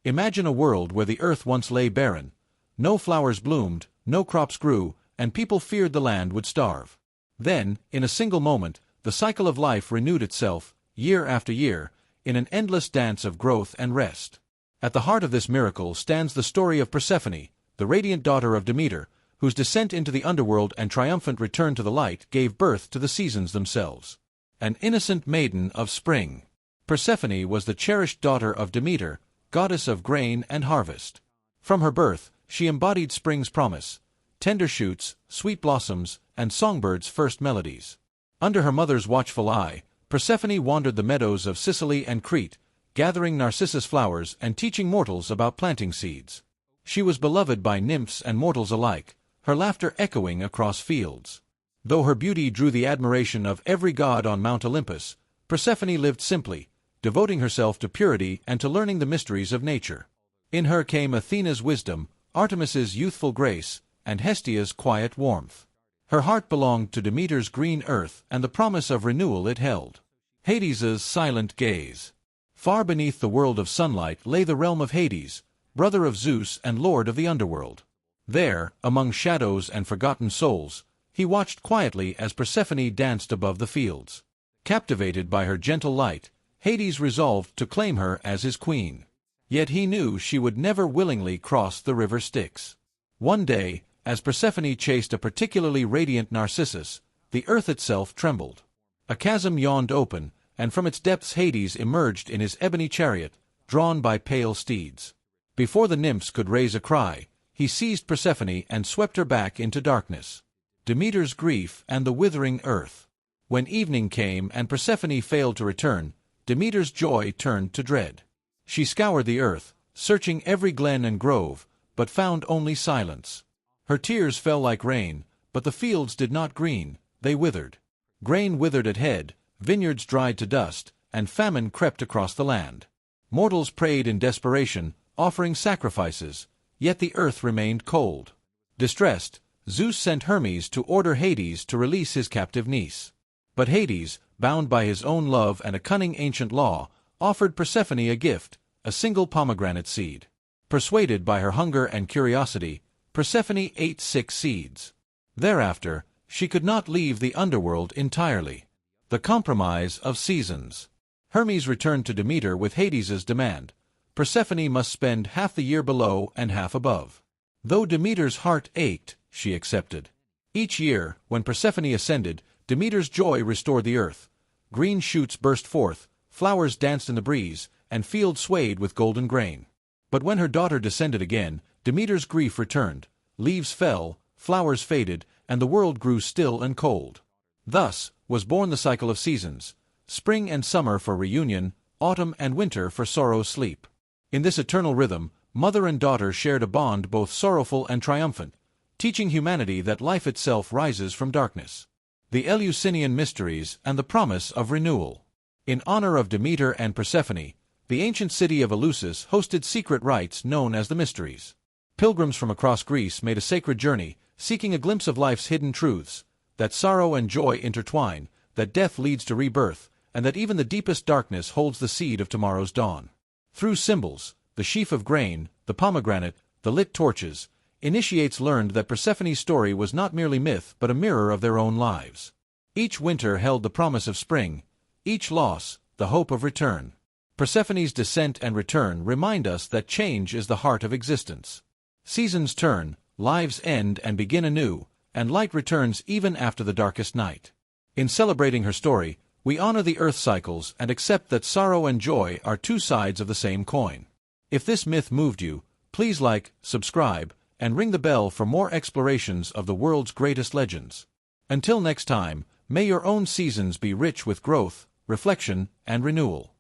Imagine a world where the earth once lay barren. No flowers bloomed, no crops grew, and people feared the land would starve. Then, in a single moment, the cycle of life renewed itself, year after year, in an endless dance of growth and rest. At the heart of this miracle stands the story of Persephone, the radiant daughter of Demeter, whose descent into the underworld and triumphant return to the light gave birth to the seasons themselves. An innocent maiden of spring. Persephone was the cherished daughter of Demeter, goddess of grain and harvest. From her birth, she embodied spring's promise, tender shoots, sweet blossoms, and songbirds' first melodies. Under her mother's watchful eye, Persephone wandered the meadows of Sicily and Crete, gathering narcissus flowers and teaching mortals about planting seeds. She was beloved by nymphs and mortals alike, her laughter echoing across fields. Though her beauty drew the admiration of every god on Mount Olympus, Persephone lived simply, devoting herself to purity and to learning the mysteries of nature. In her came Athena's wisdom, Artemis's youthful grace, and Hestia's quiet warmth. Her heart belonged to Demeter's green earth and the promise of renewal it held. Hades's silent gaze. Far beneath the world of sunlight lay the realm of Hades, brother of Zeus and lord of the underworld. There, among shadows and forgotten souls, he watched quietly as Persephone danced above the fields. Captivated by her gentle light, Hades resolved to claim her as his queen. Yet he knew she would never willingly cross the river Styx. One day, as Persephone chased a particularly radiant narcissus, the earth itself trembled. A chasm yawned open, and from its depths Hades emerged in his ebony chariot, drawn by pale steeds. Before the nymphs could raise a cry, he seized Persephone and swept her back into darkness. Demeter's grief and the withering earth. When evening came and Persephone failed to return, Demeter's joy turned to dread. She scoured the earth, searching every glen and grove, but found only silence. Her tears fell like rain, but the fields did not green, they withered. Grain withered at head, vineyards dried to dust, and famine crept across the land. Mortals prayed in desperation, offering sacrifices, yet the earth remained cold. Distressed, Zeus sent Hermes to order Hades to release his captive niece. But Hades, bound by his own love and a cunning ancient law, offered Persephone a gift, a single pomegranate seed. Persuaded by her hunger and curiosity, Persephone ate 6 seeds. Thereafter, she could not leave the underworld entirely. The compromise of seasons. Hermes returned to Demeter with Hades's demand. Persephone must spend half the year below and half above. Though Demeter's heart ached, she accepted. Each year, when Persephone ascended, Demeter's joy restored the earth. Green shoots burst forth, flowers danced in the breeze, and fields swayed with golden grain. But when her daughter descended again, Demeter's grief returned. Leaves fell, flowers faded, and the world grew still and cold. Thus was born the cycle of seasons, spring and summer for reunion, autumn and winter for sorrow's sleep. In this eternal rhythm, mother and daughter shared a bond both sorrowful and triumphant, teaching humanity that life itself rises from darkness. The Eleusinian mysteries and the promise of renewal. In honor of Demeter and Persephone, the ancient city of Eleusis hosted secret rites known as the Mysteries. Pilgrims from across Greece made a sacred journey, seeking a glimpse of life's hidden truths, that sorrow and joy intertwine, that death leads to rebirth, and that even the deepest darkness holds the seed of tomorrow's dawn. Through symbols, the sheaf of grain, the pomegranate, the lit torches, initiates learned that Persephone's story was not merely myth but a mirror of their own lives. Each winter held the promise of spring, each loss, the hope of return. Persephone's descent and return remind us that change is the heart of existence. Seasons turn, lives end and begin anew, and light returns even after the darkest night. In celebrating her story, we honor the earth cycles and accept that sorrow and joy are two sides of the same coin. If this myth moved you, please like, subscribe, and ring the bell for more explorations of the world's greatest legends. Until next time, may your own seasons be rich with growth, reflection, and renewal.